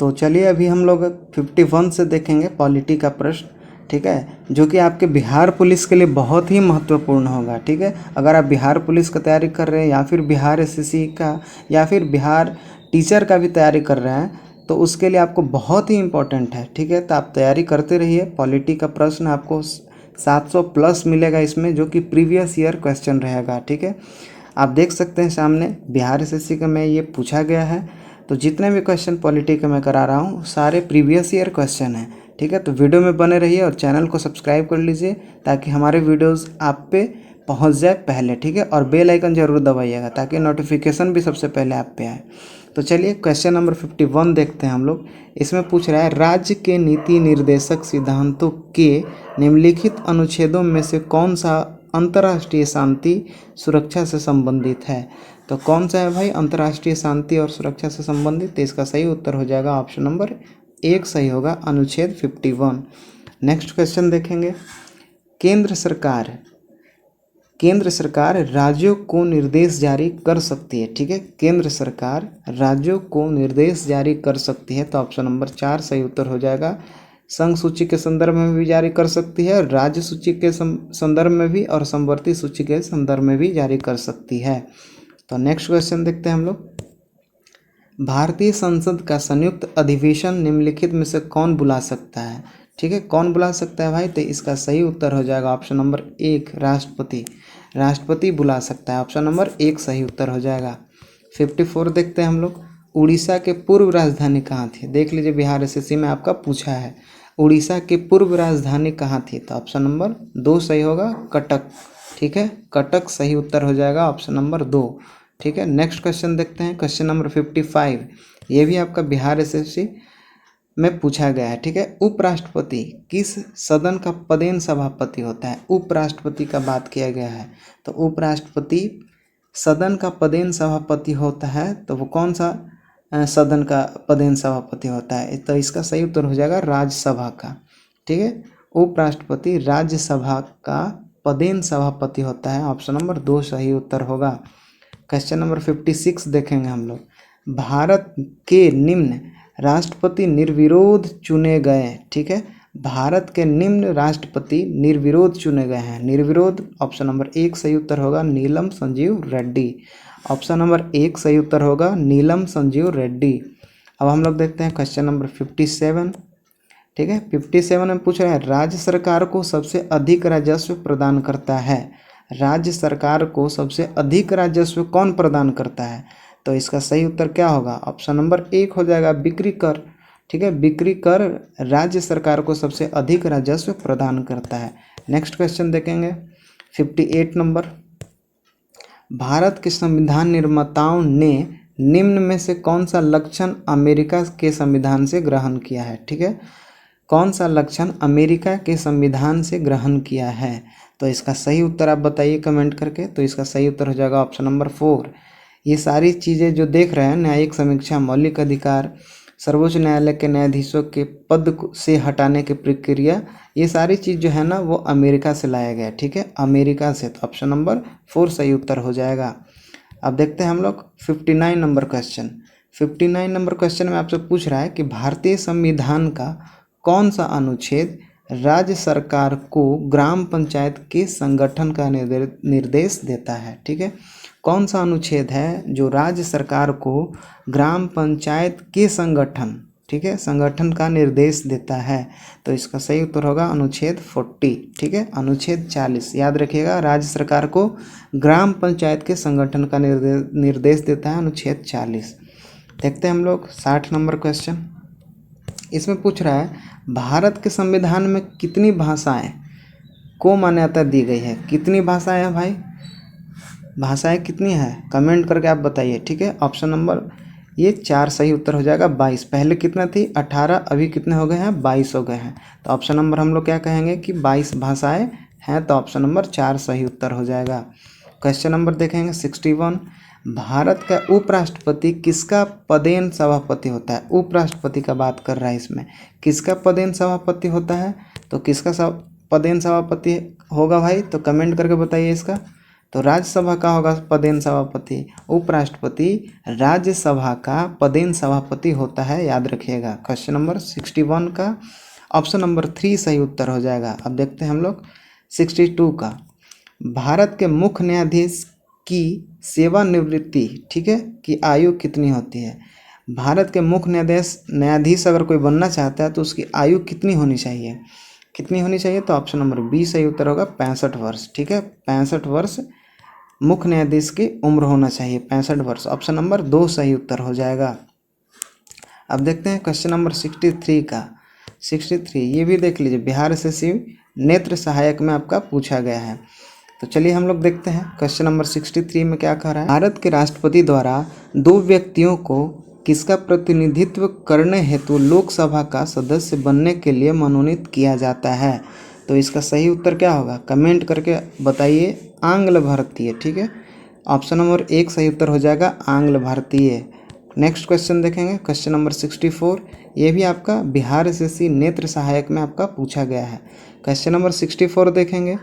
तो चलिए अभी हम लोग 51 से देखेंगे पॉलिटी का प्रश्न, ठीक है, जो कि आपके बिहार पुलिस के लिए बहुत ही महत्वपूर्ण होगा। ठीक है, अगर आप बिहार पुलिस का तैयारी कर रहे हैं या फिर बिहार एसएससी का या फिर बिहार टीचर का भी तैयारी कर रहे हैं तो उसके लिए आपको बहुत ही इम्पोर्टेंट है। ठीक है, तो आप तैयारी करते रहिए। पॉलिटी का प्रश्न आपको 700 प्लस मिलेगा इसमें, जो कि प्रीवियस ईयर क्वेश्चन रहेगा। ठीक है, आप देख सकते हैं सामने बिहार एसएससी का में ये पूछा गया है। तो जितने भी क्वेश्चन पॉलिटी के मैं करा रहा हूँ सारे प्रीवियस ईयर क्वेश्चन हैं। ठीक है, तो वीडियो में बने रहिए और चैनल को सब्सक्राइब कर लीजिए ताकि हमारे वीडियोस आप पे पहुंच जाए पहले। ठीक है, और बेल आइकन जरूर दबाइएगा ताकि नोटिफिकेशन भी सबसे पहले आप पे आए। तो चलिए क्वेश्चन नंबर 51 देखते हैं हम लोग। इसमें पूछ रहा है राज्य के नीति निर्देशक सिद्धांतों के निम्नलिखित अनुच्छेदों में से कौन सा अंतर्राष्ट्रीय शांति सुरक्षा से संबंधित है। तो कौन सा है भाई अंतर्राष्ट्रीय शांति और सुरक्षा से संबंधित। तो इसका सही उत्तर हो जाएगा ऑप्शन नंबर 1 सही होगा, अनुच्छेद 51। नेक्स्ट क्वेश्चन देखेंगे। केंद्र सरकार राज्यों को निर्देश जारी कर सकती है। ठीक है, केंद्र सरकार राज्यों को निर्देश जारी कर सकती है, तो ऑप्शन नंबर 4 सही उत्तर हो जाएगा। संघ सूची के संदर्भ में भी जारी कर सकती है, राज्य सूची के संदर्भ में भी और समवर्ती सूची के संदर्भ में भी जारी कर सकती है। तो नेक्स्ट क्वेश्चन देखते हैं हम लोग। भारतीय संसद का संयुक्त अधिवेशन निम्नलिखित में से कौन बुला सकता है। ठीक है, कौन बुला सकता है भाई। तो इसका सही उत्तर हो जाएगा ऑप्शन नंबर 1 राष्ट्रपति बुला सकता है। ऑप्शन नंबर 1 सही उत्तर हो जाएगा। 54 देखते हैं हम लोग। उड़ीसा के पूर्व राजधानी कहाँ थी। देख लीजिए बिहार एसएससी में आपका पूछा है उड़ीसा की पूर्व राजधानी कहाँ थी। तो ऑप्शन नंबर 2 सही होगा, कटक। ठीक है, कटक सही उत्तर हो जाएगा ऑप्शन नंबर 2। ठीक है, नेक्स्ट क्वेश्चन देखते हैं। क्वेश्चन नंबर 55 ये भी आपका बिहार एसएससी में पूछा गया है। ठीक है, उपराष्ट्रपति किस सदन का पदेन सभापति होता है। उपराष्ट्रपति का बात किया गया है, तो उपराष्ट्रपति सदन का पदेन सभापति होता है, तो वो कौन सा सदन का पदेन सभापति होता है। तो इसका सही उत्तर हो जाएगा राज्यसभा का। ठीक है, उपराष्ट्रपति राज्यसभा का पदेन सभापति होता है। ऑप्शन नंबर 2 सही उत्तर होगा। क्वेश्चन नंबर 56 देखेंगे हम लोग। भारत के निम्न राष्ट्रपति निर्विरोध चुने गए। ठीक है, भारत के निम्न राष्ट्रपति निर्विरोध चुने गए हैं। निर्विरोध ऑप्शन नंबर 1 सही उत्तर होगा, नीलम संजीव रेड्डी। ऑप्शन नंबर 1 सही उत्तर होगा, नीलम संजीव रेड्डी। अब हम लोग देखते हैं क्वेश्चन नंबर 57। ठीक है, 57 में पूछ रहा है राज्य सरकार को सबसे अधिक राजस्व प्रदान करता है। राज्य सरकार को सबसे अधिक राजस्व कौन प्रदान करता है। तो इसका सही उत्तर क्या होगा। ऑप्शन नंबर 1 हो जाएगा, बिक्री कर। ठीक है, बिक्री कर राज्य सरकार को सबसे अधिक राजस्व प्रदान करता है। नेक्स्ट क्वेश्चन देखेंगे 58 नंबर। भारत के संविधान निर्माताओं ने निम्न में से कौन सा लक्षण अमेरिका के संविधान से ग्रहण किया है। ठीक है, कौन सा लक्षण अमेरिका के संविधान से ग्रहण किया है। तो इसका सही उत्तर आप बताइए कमेंट करके। तो इसका सही उत्तर हो जाएगा ऑप्शन नंबर 4। ये सारी चीज़ें जो देख रहे हैं, न्यायिक समीक्षा, मौलिक अधिकार, सर्वोच्च न्यायालय के न्यायाधीशों के पद से हटाने की प्रक्रिया, ये सारी चीज़ जो है ना वो अमेरिका से लाया गया। ठीक है, अमेरिका से। तो ऑप्शन नंबर 4 सही उत्तर हो जाएगा। अब देखते हैं हम लोग 59 नंबर क्वेश्चन। 59 नंबर क्वेश्चन में आपसे पूछ रहा है कि भारतीय संविधान का कौन सा अनुच्छेद राज्य सरकार को ग्राम पंचायत के संगठन का निर्देश देता है। ठीक है, कौन सा अनुच्छेद है जो राज्य सरकार को ग्राम पंचायत के संगठन, ठीक है, संगठन का निर्देश देता है। तो इसका सही उत्तर होगा अनुच्छेद 40। ठीक है, अनुच्छेद 40 याद रखिएगा, राज्य सरकार को ग्राम पंचायत के संगठन का निर्देश देता है अनुच्छेद 40। देखते हैं हम लोग 60 नंबर क्वेश्चन। इसमें पूछ रहा है भारत के संविधान में कितनी भाषाएं को मान्यता दी गई है। कितनी भाषाएं हैं भाई, भाषाएं कितनी हैं कमेंट करके आप बताइए। ठीक है, ऑप्शन नंबर ये 4 सही उत्तर हो जाएगा। 22 पहले कितना थी 18, अभी कितने हो गए हैं 22 हो गए हैं। तो ऑप्शन नंबर हम लोग क्या कहेंगे कि 22 भाषाएं हैं। तो ऑप्शन नंबर 4 सही उत्तर हो जाएगा। क्वेश्चन नंबर देखेंगे 61। भारत का उपराष्ट्रपति किसका पदेन सभापति होता है। उपराष्ट्रपति का बात कर रहा है इसमें, किसका पदेन सभापति होता है। तो किसका पदेन सभापति होगा भाई, तो कमेंट करके बताइए इसका। तो राज्यसभा का होगा पदेन सभापति, उपराष्ट्रपति राज्यसभा का पदेन सभापति होता है, याद रखिएगा। क्वेश्चन नंबर 61 का ऑप्शन नंबर 3 सही उत्तर हो जाएगा। अब देखते हैं हम लोग 62 का। भारत के मुख्य न्यायाधीश की सेवानिवृत्ति, ठीक है, की आयु कितनी होती है? भारत के मुख्य न्यायाधीश अगर कोई बनना चाहता है तो उसकी आयु कितनी होनी चाहिए? कितनी होनी चाहिए? तो ऑप्शन नंबर बी सही उत्तर होगा 65 वर्ष, ठीक है। 65 वर्ष मुख्य न्यायाधीश की उम्र होना चाहिए, 65 वर्ष। ऑप्शन नंबर 2 सही उत्तर हो जाएगा। अब देखते हैं क्वेश्चन नंबर 63 का। 63 ये भी देख लीजिए, बिहार एसएससी नेत्र सहायक में आपका पूछा गया है। तो चलिए हम लोग देखते हैं क्वेश्चन नंबर 63 में क्या कह रहा है। भारत के राष्ट्रपति द्वारा 2 व्यक्तियों को किसका प्रतिनिधित्व करने हेतु लोकसभा का सदस्य बनने के लिए मनोनीत किया जाता है? तो इसका सही उत्तर क्या होगा? कमेंट करके बताइए। आंग्ल भारतीय, ठीक है। ऑप्शन नंबर 1 सही उत्तर हो जाएगा, आंग्ल भारतीय। नेक्स्ट क्वेश्चन देखेंगे, क्वेश्चन नंबर 64। ये भी आपका बिहार एसएससी नेत्र सहायक में आपका पूछा गया है। क्वेश्चन नंबर 64 देखेंगे।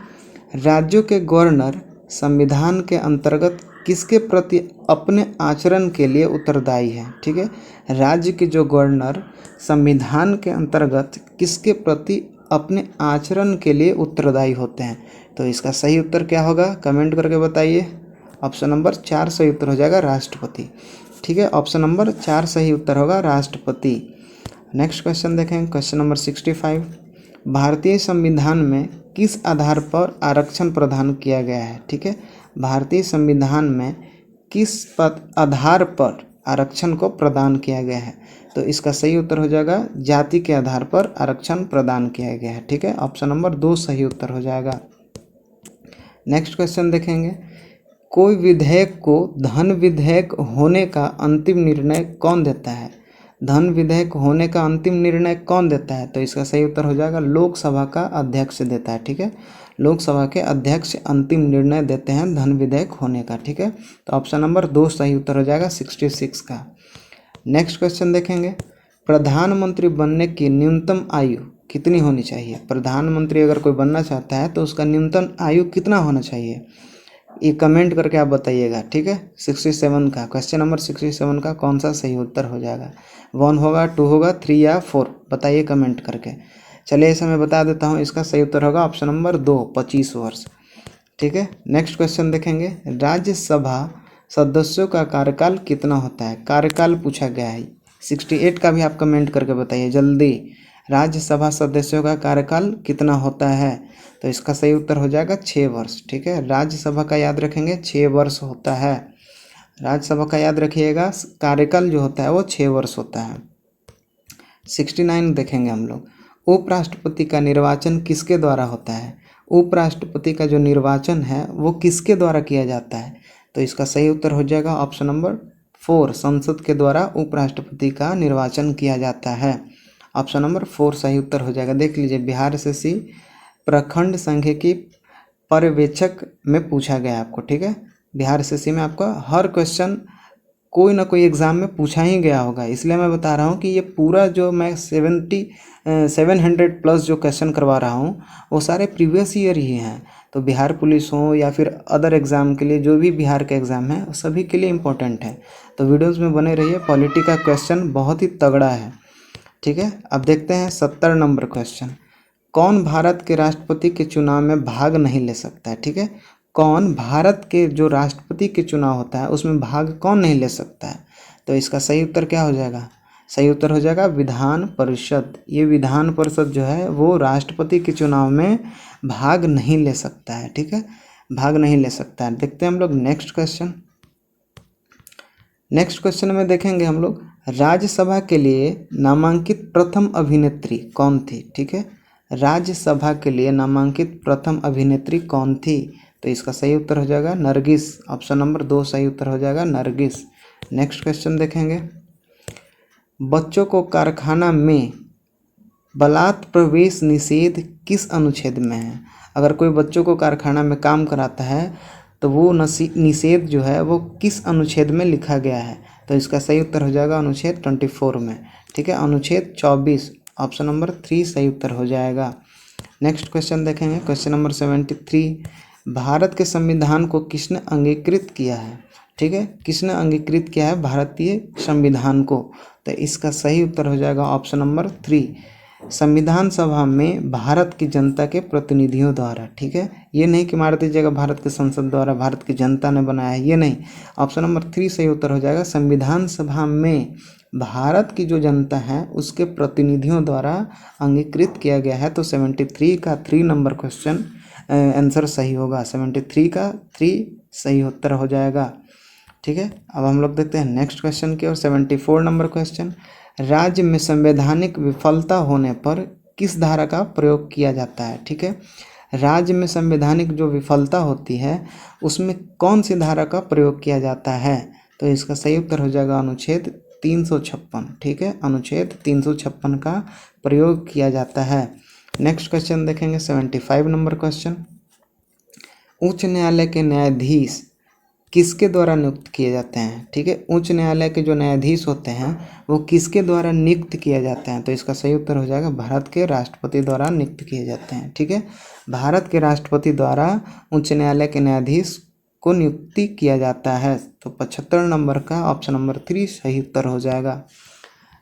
राज्यों के गवर्नर संविधान के अंतर्गत किसके प्रति अपने आचरण के लिए उत्तरदायी है? ठीक है, राज्य के जो गवर्नर संविधान के अंतर्गत किसके प्रति अपने आचरण के लिए उत्तरदायी होते हैं? तो इसका सही उत्तर क्या होगा? कमेंट करके बताइए। ऑप्शन नंबर 4 सही उत्तर हो जाएगा, राष्ट्रपति, ठीक है। ऑप्शन नंबर 4 सही उत्तर होगा, राष्ट्रपति। नेक्स्ट क्वेश्चन देखें, क्वेश्चन नंबर 65। भारतीय संविधान में किस आधार पर आरक्षण प्रदान किया गया है? ठीक है, भारतीय संविधान में किस आधार पर आरक्षण को प्रदान किया गया है? तो इसका सही उत्तर हो जाएगा, जाति के आधार पर आरक्षण प्रदान किया गया है, ठीक है। ऑप्शन नंबर 2 सही उत्तर हो जाएगा। नेक्स्ट क्वेश्चन देखेंगे। कोई विधेयक को धन विधेयक होने का अंतिम निर्णय कौन देता है? धन विधेयक होने का अंतिम निर्णय कौन देता है? तो इसका सही उत्तर हो जाएगा, लोकसभा का अध्यक्ष देता है, ठीक है। लोकसभा के अध्यक्ष अंतिम निर्णय देते हैं धन विधेयक होने का, ठीक है। तो ऑप्शन नंबर 2 सही उत्तर हो जाएगा, 66 का। नेक्स्ट क्वेश्चन देखेंगे। प्रधानमंत्री बनने की न्यूनतम आयु कितनी होनी चाहिए? प्रधानमंत्री अगर कोई बनना चाहता है तो उसका न्यूनतम आयु कितना होना चाहिए? ये कमेंट करके आप बताइएगा, ठीक है। 67 का, क्वेश्चन नंबर 67 का कौन सा सही उत्तर हो जाएगा? 1 होगा, 2 होगा, 3 या 4? बताइए कमेंट करके। चलिए इसे मैं बता देता हूँ, इसका सही उत्तर होगा ऑप्शन नंबर 2, 25 वर्ष, ठीक है। नेक्स्ट क्वेश्चन देखेंगे। राज्यसभा सदस्यों का कार्यकाल कितना होता है? कार्यकाल पूछा गया है। 68 का भी आप कमेंट करके बताइए जल्दी। राज्यसभा सदस्यों का कार्यकाल कितना होता है? तो इसका सही उत्तर हो जाएगा 6 वर्ष, ठीक है। राज्यसभा का याद रखेंगे 6 वर्ष होता है। राज्यसभा का याद रखिएगा, कार्यकाल जो होता है वो 6 वर्ष होता है। 69 देखेंगे हम लोग। उपराष्ट्रपति का निर्वाचन किसके द्वारा होता है? उपराष्ट्रपति का जो निर्वाचन है वो किसके द्वारा किया जाता है? तो इसका सही उत्तर हो जाएगा ऑप्शन नंबर 4, संसद के द्वारा उपराष्ट्रपति का निर्वाचन किया जाता है। ऑप्शन नंबर 4 सही उत्तर हो जाएगा। देख लीजिए, बिहार एसएससी प्रखंड सांख्यिकी पर्यवेक्षक में पूछा गया है आपको, ठीक है। बिहार एसएससी में आपका हर क्वेश्चन कोई ना कोई एग्ज़ाम में पूछा ही गया होगा, इसलिए मैं बता रहा हूँ कि ये पूरा जो मैं 700 प्लस जो क्वेश्चन करवा रहा हूँ वो सारे प्रीवियस ईयर ही हैं। तो बिहार पुलिस हो या फिर अदर एग्ज़ाम के लिए, जो भी बिहार के एग्ज़ाम है सभी के लिए इम्पोर्टेंट है। तो वीडियोज़ में बने रहिए। पॉलिटी का क्वेश्चन बहुत ही तगड़ा है, ठीक है। अब देखते हैं 70 नंबर क्वेश्चन। कौन भारत के राष्ट्रपति के चुनाव में भाग नहीं ले सकता है? ठीक है, कौन भारत के जो राष्ट्रपति के चुनाव होता है उसमें भाग कौन नहीं ले सकता है? तो इसका सही उत्तर क्या हो जाएगा? सही उत्तर हो जाएगा विधान परिषद। ये विधान परिषद जो है वो राष्ट्रपति के चुनाव में भाग नहीं ले सकता है, ठीक है, भाग नहीं ले सकता है। देखते हैं हम लोग नेक्स्ट क्वेश्चन। नेक्स्ट क्वेश्चन में देखेंगे हम लोग, राज्यसभा के लिए नामांकित प्रथम अभिनेत्री कौन थी? ठीक है, राज्यसभा के लिए नामांकित प्रथम अभिनेत्री कौन थी? तो इसका सही उत्तर हो जाएगा नरगिस। ऑप्शन नंबर 2 सही उत्तर हो जाएगा, नरगिस। नेक्स्ट क्वेश्चन देखेंगे। बच्चों को कारखाना में बलात् प्रवेश निषेध किस अनुच्छेद में है? अगर कोई बच्चों को कारखाना में काम कराता है तो वो निषेध जो है वो किस अनुच्छेद में लिखा गया है? तो इसका सही उत्तर हो जाएगा अनुच्छेद 24 में, ठीक है, अनुच्छेद 24। ऑप्शन नंबर 3 सही उत्तर हो जाएगा। नेक्स्ट क्वेश्चन देखेंगे, क्वेश्चन नंबर 73। भारत के संविधान को किसने अंगीकृत किया है? ठीक है, किसने अंगीकृत किया है भारतीय संविधान को? तो इसका सही उत्तर हो जाएगा ऑप्शन नंबर 3, संविधान सभा में भारत की जनता के प्रतिनिधियों द्वारा। ठीक है, ये नहीं कि मार दीजिएगा भारत के संसद द्वारा, भारत की जनता ने बनाया है, ये नहीं। ऑप्शन नंबर 3 सही उत्तर हो जाएगा, संविधान सभा में भारत की जो जनता है उसके प्रतिनिधियों द्वारा अंगीकृत किया गया है। तो 73 का 3 नंबर क्वेश्चन आंसर सही होगा, 73 का 3 सही उत्तर हो जाएगा। ठीक है, अब हम लोग देखते हैं नेक्स्ट क्वेश्चन की ओर। 74 नंबर क्वेश्चन, राज्य में संवैधानिक विफलता होने पर किस धारा का प्रयोग किया जाता है? ठीक है, राज्य में संवैधानिक जो विफलता होती है उसमें कौन सी धारा का प्रयोग किया जाता है? तो इसका सही उत्तर हो जाएगा अनुच्छेद 356। ठीक है, अनुच्छेद 356 का प्रयोग किया जाता है। नेक्स्ट क्वेश्चन देखेंगे 75 नंबर क्वेश्चन, उच्च न्यायालय के न्यायाधीश किसके द्वारा नियुक्त किए जाते हैं? ठीक है, उच्च न्यायालय के जो न्यायाधीश होते हैं वो किसके द्वारा नियुक्त किए जाते हैं? तो इसका सही उत्तर हो जाएगा भारत के राष्ट्रपति द्वारा नियुक्त किए जाते हैं। ठीक है, भारत के राष्ट्रपति द्वारा उच्च न्यायालय के न्यायाधीश को नियुक्ति किया जाता है। तो 75 नंबर का ऑप्शन नंबर 3 सही उत्तर हो जाएगा।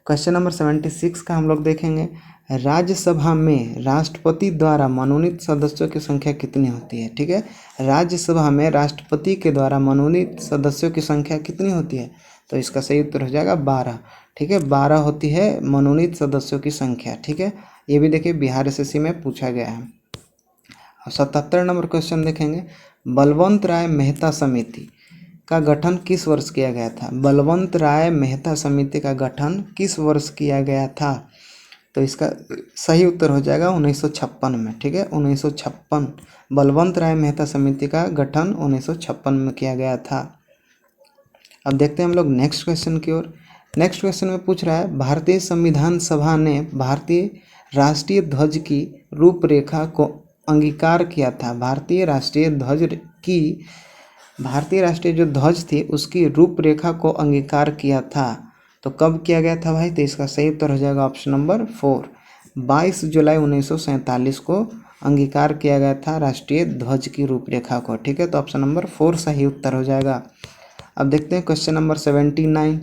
क्वेश्चन नंबर 76 का हम लोग देखेंगे, राज्यसभा में राष्ट्रपति द्वारा मनोनीत सदस्यों की संख्या कितनी होती है? ठीक है, राज्यसभा में राष्ट्रपति के द्वारा मनोनीत सदस्यों की संख्या कितनी होती है? तो इसका सही उत्तर हो जाएगा 12। ठीक है, 12 होती है मनोनीत सदस्यों की संख्या। ठीक है, ये भी देखिए बिहार एसएससी में पूछा गया है। अब 77 नंबर क्वेश्चन देखेंगे, बलवंत राय मेहता समिति का गठन किस वर्ष किया गया था? बलवंत राय मेहता समिति का गठन किस वर्ष किया गया था? तो इसका सही उत्तर हो जाएगा 1956 में। ठीक है, 1956 बलवंत राय मेहता समिति का गठन 1956 में किया गया था। अब देखते हैं हम लोग नेक्स्ट क्वेश्चन की ओर। नेक्स्ट क्वेश्चन में पूछ रहा है, भारतीय संविधान सभा ने भारतीय राष्ट्रीय ध्वज की रूपरेखा को अंगीकार किया था। भारतीय राष्ट्रीय जो ध्वज थी उसकी रूपरेखा को अंगीकार किया था। तो कब किया गया था भाई? तो इसका सही उत्तर हो जाएगा ऑप्शन नंबर 4, 22 जुलाई 1947 को अंगीकार किया गया था राष्ट्रीय ध्वज की रूपरेखा को। ठीक है, तो ऑप्शन नंबर 4 सही उत्तर हो जाएगा। अब देखते हैं क्वेश्चन नंबर 79,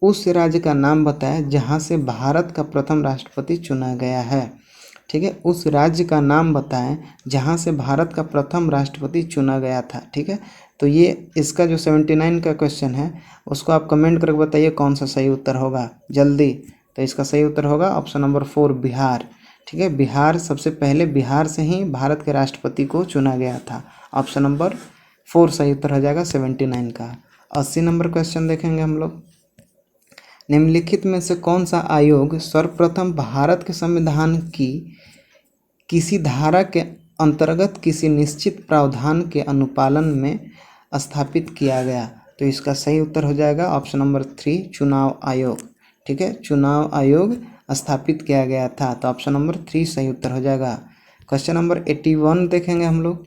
उस राज्य का नाम बताएं जहां से भारत का प्रथम राष्ट्रपति चुना गया है। ठीक है, उस राज्य का नाम बताएं जहां से भारत का प्रथम राष्ट्रपति चुना गया था। ठीक है, तो ये इसका जो 79 का क्वेश्चन है उसको आप कमेंट करके बताइए कौन सा सही उत्तर होगा जल्दी। तो इसका सही उत्तर होगा ऑप्शन नंबर 4 बिहार। ठीक है, बिहार सबसे पहले बिहार से ही भारत के राष्ट्रपति को चुना गया था। ऑप्शन नंबर 4 सही उत्तर हो जाएगा 79 का। 80 नंबर क्वेश्चन देखेंगे हम लोग, निम्नलिखित में से कौन सा आयोग सर्वप्रथम भारत के संविधान की किसी धारा के अंतर्गत किसी निश्चित प्रावधान के अनुपालन में स्थापित किया गया? तो इसका सही उत्तर हो जाएगा ऑप्शन नंबर 3 चुनाव आयोग। ठीक है, चुनाव आयोग स्थापित किया गया था। तो ऑप्शन नंबर 3 सही उत्तर हो जाएगा। क्वेश्चन नंबर 81 देखेंगे हम लोग,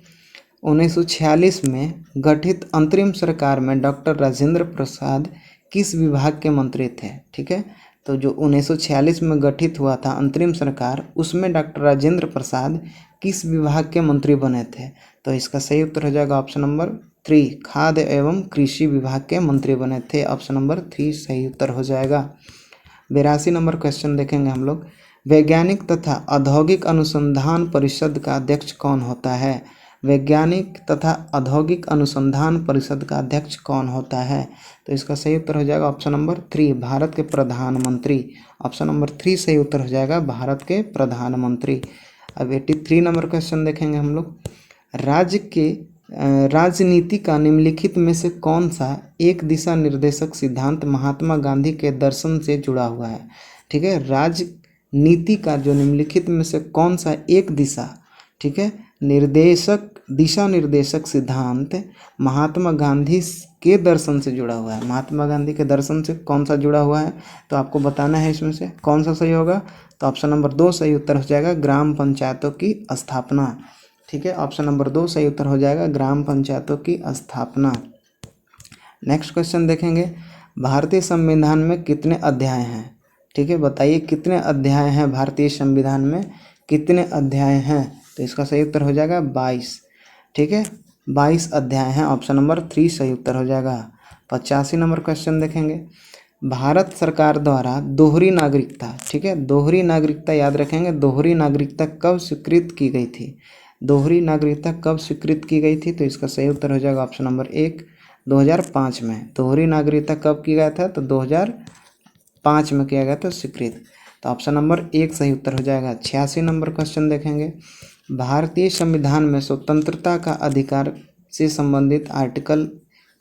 1946 में गठित अंतरिम सरकार में डॉक्टर राजेंद्र प्रसाद किस विभाग के मंत्री थे? ठीक है, तो जो 1946 में गठित हुआ था अंतरिम सरकार उसमें डॉक्टर राजेंद्र प्रसाद किस विभाग के मंत्री बने थे? तो इसका सही उत्तर हो जाएगा ऑप्शन नंबर 3 खाद्य एवं कृषि विभाग के मंत्री बने थे। ऑप्शन नंबर 3 सही उत्तर हो जाएगा। 82 नंबर क्वेश्चन देखेंगे हम लोग, वैज्ञानिक तथा औद्योगिक अनुसंधान परिषद का अध्यक्ष कौन होता है? वैज्ञानिक तथा औद्योगिक अनुसंधान परिषद का अध्यक्ष कौन होता है? तो इसका सही उत्तर हो जाएगा ऑप्शन नंबर 3 भारत के प्रधानमंत्री। ऑप्शन नंबर 3 सही उत्तर हो जाएगा भारत के प्रधानमंत्री। अब 83 नंबर क्वेश्चन देखेंगे हम लोग, राज्य के राजनीति का निम्नलिखित में से कौन सा एक दिशा निर्देशक सिद्धांत महात्मा गांधी के दर्शन से जुड़ा हुआ है? ठीक है, राजनीति का जो निम्नलिखित में से कौन सा एक दिशा, ठीक है, दिशा निर्देशक सिद्धांत महात्मा गांधी के दर्शन से जुड़ा हुआ है? महात्मा गांधी के दर्शन से कौन सा जुड़ा हुआ है? तो आपको बताना है इसमें से कौन सा सही होगा। तो ऑप्शन नंबर 2 सही उत्तर हो जाएगा ग्राम पंचायतों की स्थापना। ठीक है, ऑप्शन नंबर 2 सही उत्तर हो जाएगा ग्राम पंचायतों की स्थापना। नेक्स्ट क्वेश्चन देखेंगे, भारतीय संविधान में कितने अध्याय हैं? ठीक है, बताइए कितने अध्याय हैं भारतीय संविधान में, कितने अध्याय हैं? तो इसका सही उत्तर हो जाएगा 22। ठीक है, 22 अध्याय हैं। ऑप्शन नंबर 3 सही उत्तर हो जाएगा। 85 नंबर क्वेश्चन देखेंगे। भारत सरकार द्वारा दोहरी नागरिकता, ठीक है, दोहरी नागरिकता याद रखेंगे, दोहरी नागरिकता कब स्वीकृत की गई थी? दोहरी नागरिकता कब स्वीकृत की गई थी? तो इसका सही उत्तर हो जाएगा ऑप्शन नंबर 1 2005 में। दोहरी नागरिकता कब किया गया था? तो 2005 में किया गया था स्वीकृत। तो ऑप्शन नंबर 1 सही उत्तर हो जाएगा। 86 नंबर क्वेश्चन देखेंगे। भारतीय संविधान में स्वतंत्रता का अधिकार से संबंधित आर्टिकल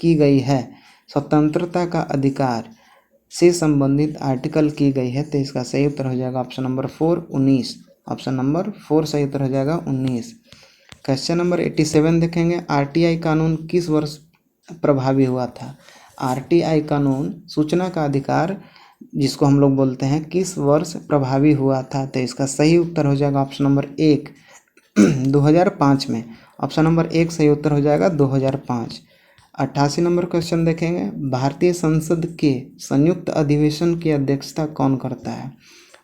की गई है, स्वतंत्रता का अधिकार से संबंधित आर्टिकल की गई है। तो इसका सही उत्तर हो जाएगा ऑप्शन नंबर 4 19। ऑप्शन नंबर 4 सही उत्तर हो जाएगा 19। क्वेश्चन नंबर 87 देखेंगे। आरटीआई कानून किस वर्ष प्रभावी हुआ था? आरटीआई कानून, सूचना का अधिकार जिसको हम लोग बोलते हैं, किस वर्ष प्रभावी हुआ था? तो इसका सही उत्तर हो जाएगा ऑप्शन नंबर 1 2005 में। ऑप्शन नंबर 1 सही उत्तर हो जाएगा 2005। 88 नंबर क्वेश्चन देखेंगे। भारतीय संसद के संयुक्त अधिवेशन की अध्यक्षता कौन करता है?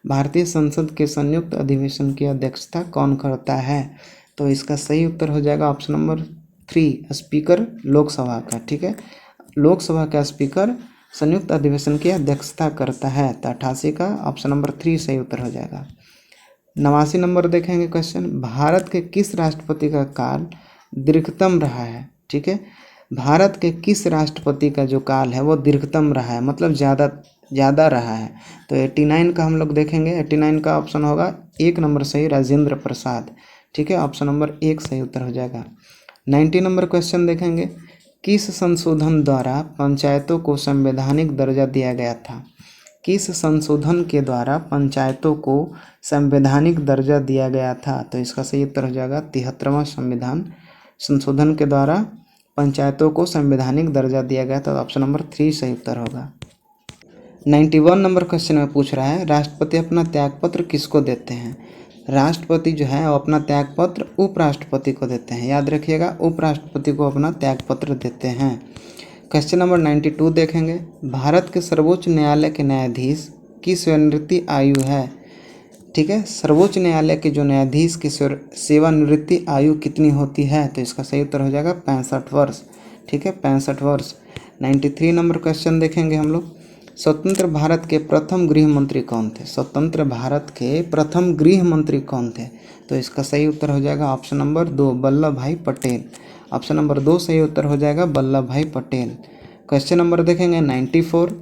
भारतीय संसद के संयुक्त अधिवेशन की अध्यक्षता कौन करता है? तो इसका सही उत्तर हो जाएगा ऑप्शन नंबर 3 स्पीकर लोकसभा का, ठीक है, लोकसभा का स्पीकर संयुक्त अधिवेशन की अध्यक्षता करता है। तो 88 का ऑप्शन नंबर 3 सही उत्तर हो जाएगा। 89 नंबर देखेंगे क्वेश्चन। भारत के किस राष्ट्रपति का काल दीर्घतम रहा है? ठीक है, भारत के किस राष्ट्रपति का जो काल है वो दीर्घतम रहा है, मतलब ज़्यादा रहा है। तो 89 का हम लोग देखेंगे। 89 का ऑप्शन होगा 1 नंबर सही, राजेंद्र प्रसाद, ठीक है, ऑप्शन नंबर 1 सही उत्तर हो जाएगा। 90 नंबर क्वेश्चन देखेंगे। किस संशोधन द्वारा पंचायतों को संवैधानिक दर्जा दिया गया था? किस संशोधन के द्वारा पंचायतों को संवैधानिक दर्जा दिया गया था? तो इसका सही उत्तर हो जाएगा 73वां संविधान संशोधन के द्वारा पंचायतों को संवैधानिक दर्जा दिया गया था। ऑप्शन नंबर 3 सही उत्तर होगा। 91 नंबर क्वेश्चन में पूछ रहा है, राष्ट्रपति अपना त्यागपत्र किसको देते हैं? राष्ट्रपति जो है वो अपना त्यागपत्र उपराष्ट्रपति को देते हैं। याद रखिएगा, उपराष्ट्रपति को अपना त्यागपत्र देते हैं। क्वेश्चन नंबर 92 देखेंगे। भारत के सर्वोच्च न्यायालय के न्यायाधीश की सेवानिवृत्ति आयु है? ठीक है, सर्वोच्च न्यायालय के जो न्यायाधीश की सेवानिवृत्ति आयु कितनी होती है? तो इसका सही उत्तर हो जाएगा 65 वर्ष, ठीक है, 65 वर्ष। 93 नंबर क्वेश्चन देखेंगे हम लोग। स्वतंत्र भारत के प्रथम गृह मंत्री कौन थे? स्वतंत्र भारत के प्रथम गृह मंत्री कौन थे? तो इसका सही उत्तर हो जाएगा ऑप्शन नंबर 2 वल्लभ भाई पटेल। ऑप्शन नंबर 2 सही उत्तर हो जाएगा वल्लभ भाई पटेल। क्वेश्चन नंबर देखेंगे 94।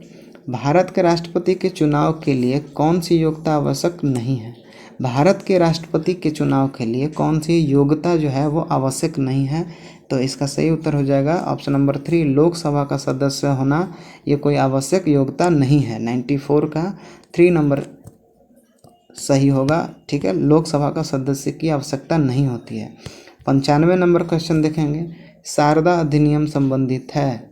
भारत के राष्ट्रपति के चुनाव के लिए कौन सी योग्यता आवश्यक नहीं है? भारत के राष्ट्रपति के चुनाव के लिए कौन सी योग्यता जो है वो आवश्यक नहीं है? तो इसका सही उत्तर हो जाएगा ऑप्शन नंबर 3 लोकसभा का सदस्य होना ये कोई आवश्यक योग्यता नहीं है। 94 का 3 नंबर सही होगा, ठीक है, लोकसभा का सदस्य की आवश्यकता नहीं होती है। 95 नंबर क्वेश्चन देखेंगे। शारदा अधिनियम संबंधित है?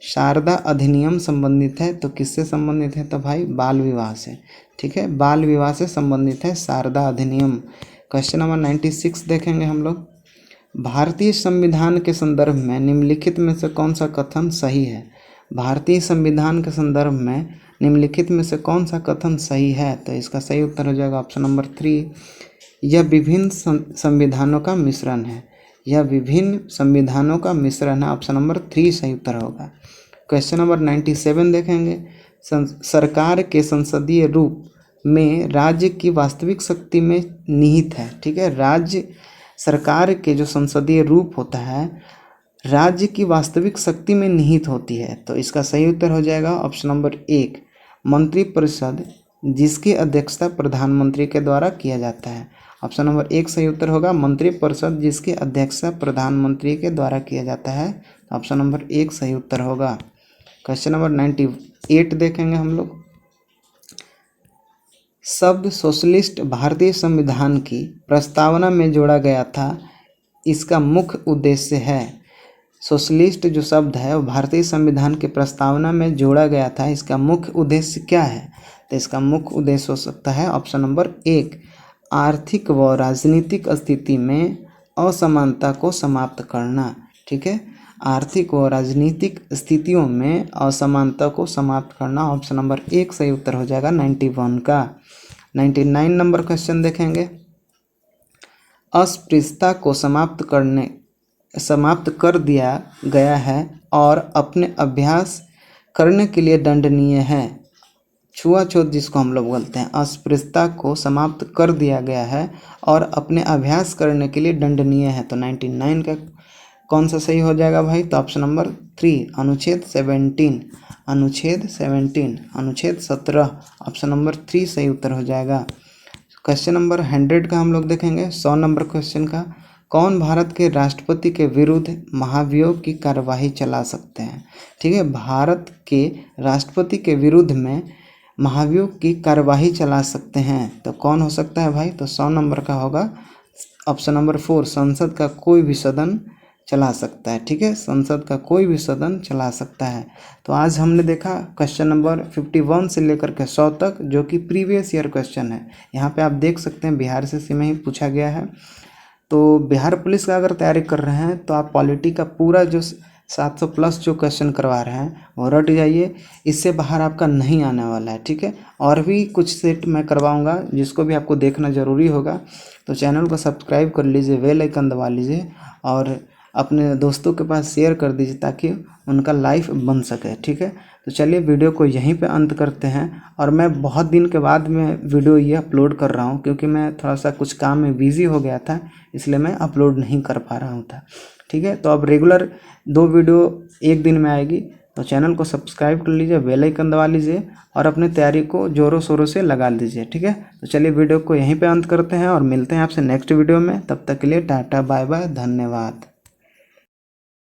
शारदा अधिनियम संबंधित है तो किससे संबंधित है? तो भाई बाल विवाह से, ठीक है, बाल विवाह से संबंधित है शारदा अधिनियम। क्वेश्चन नंबर 96 देखेंगे हम लोग। भारतीय संविधान के संदर्भ में निम्नलिखित में से कौन सा कथन सही है? भारतीय संविधान के संदर्भ में निम्नलिखित में से कौन सा कथन सही है? तो इसका सही उत्तर हो जाएगा ऑप्शन नंबर 3 यह विभिन्न संविधानों का मिश्रण है। यह विभिन्न संविधानों का मिश्रण है। ऑप्शन नंबर 3 सही उत्तर होगा। क्वेश्चन नंबर 97 देखेंगे। सरकार के संसदीय रूप में राज्य की वास्तविक शक्ति में निहित है, ठीक है, राज्य सरकार के जो संसदीय रूप होता है राज्य की वास्तविक शक्ति में निहित होती है। तो इसका सही उत्तर हो जाएगा ऑप्शन नंबर 1 मंत्रिपरिषद, जिसकी अध्यक्षता प्रधानमंत्री के द्वारा किया जाता है। ऑप्शन नंबर 1 सही उत्तर होगा मंत्रिपरिषद जिसकी अध्यक्षता प्रधानमंत्री के द्वारा किया जाता है। ऑप्शन नंबर 1 सही उत्तर होगा। क्वेश्चन नंबर 98 देखेंगे हम लोग। शब्द सोशलिस्ट भारतीय संविधान की प्रस्तावना में जोड़ा गया था, इसका मुख्य उद्देश्य है। सोशलिस्ट जो शब्द है वो भारतीय संविधान की प्रस्तावना में जोड़ा गया था, इसका मुख्य उद्देश्य क्या है? तो इसका मुख्य उद्देश्य हो सकता है ऑप्शन नंबर 1 आर्थिक व राजनीतिक स्थिति में असमानता को समाप्त करना, ठीक है, आर्थिक व राजनीतिक स्थितियों में असमानता को समाप्त करना। ऑप्शन नंबर 1 सही उत्तर हो जाएगा 91 का। 99 नंबर क्वेश्चन देखेंगे। अस्पृश्यता को समाप्त करने समाप्त कर दिया गया है और अपने अभ्यास करने के लिए दंडनीय है। छुआछूत जिसको हम लोग बोलते हैं, अस्पृश्यता को समाप्त कर दिया गया है और अपने अभ्यास करने के लिए दंडनीय है। तो 99 का कौन सा सही हो जाएगा भाई? तो ऑप्शन नंबर 3 अनुच्छेद 17, अनुच्छेद 17, अनुच्छेद 17, ऑप्शन नंबर 3 सही उत्तर हो जाएगा। क्वेश्चन नंबर 100 का हम लोग देखेंगे, 100 नंबर क्वेश्चन का। कौन भारत के राष्ट्रपति के विरुद्ध महाभियोग की कार्यवाही चला सकते हैं? ठीक है, भारत के राष्ट्रपति के विरुद्ध में महाभियोग की कार्यवाही चला सकते हैं, तो कौन हो सकता है भाई? तो 100 नंबर का होगा ऑप्शन नंबर 4, संसद का कोई भी सदन चला सकता है। ठीक है, संसद का कोई भी सदन चला सकता है। तो आज हमने देखा क्वेश्चन नंबर 51 से लेकर के 100 तक, जो कि प्रीवियस ईयर क्वेश्चन है। यहाँ पे आप देख सकते हैं बिहार से में ही पूछा गया है। तो बिहार पुलिस का अगर तैयारी कर रहे हैं तो आप पॉलिटी का पूरा जो 700 प्लस जो क्वेश्चन करवा रहे हैं वो रट जाइए, इससे बाहर आपका नहीं आने वाला है। ठीक है, और भी कुछ सेट मैं करवाऊंगा जिसको भी आपको देखना ज़रूरी होगा। तो चैनल को सब्सक्राइब कर लीजिए, बेल आइकन दबा लीजिए और अपने दोस्तों के पास शेयर कर दीजिए ताकि उनका लाइफ बन सके। ठीक है, तो चलिए वीडियो को यहीं पे अंत करते हैं। और मैं बहुत दिन के बाद में वीडियो ये अपलोड कर रहा हूँ क्योंकि मैं थोड़ा सा कुछ काम में बिज़ी हो गया था, इसलिए मैं अपलोड नहीं कर पा रहा था। ठीक है, तो अब रेगुलर 2 वीडियो एक दिन में आएगी। तो चैनल को सब्सक्राइब कर लीजिए, बेल आइकन दबा लीजिए और अपने तैयारी को ज़ोरों शोरों से लगा लीजिए। ठीक है, तो चलिए वीडियो को यहीं पे अंत करते हैं और मिलते हैं आपसे नेक्स्ट वीडियो में। तब तक के लिए टाटा बाय बाय, धन्यवाद।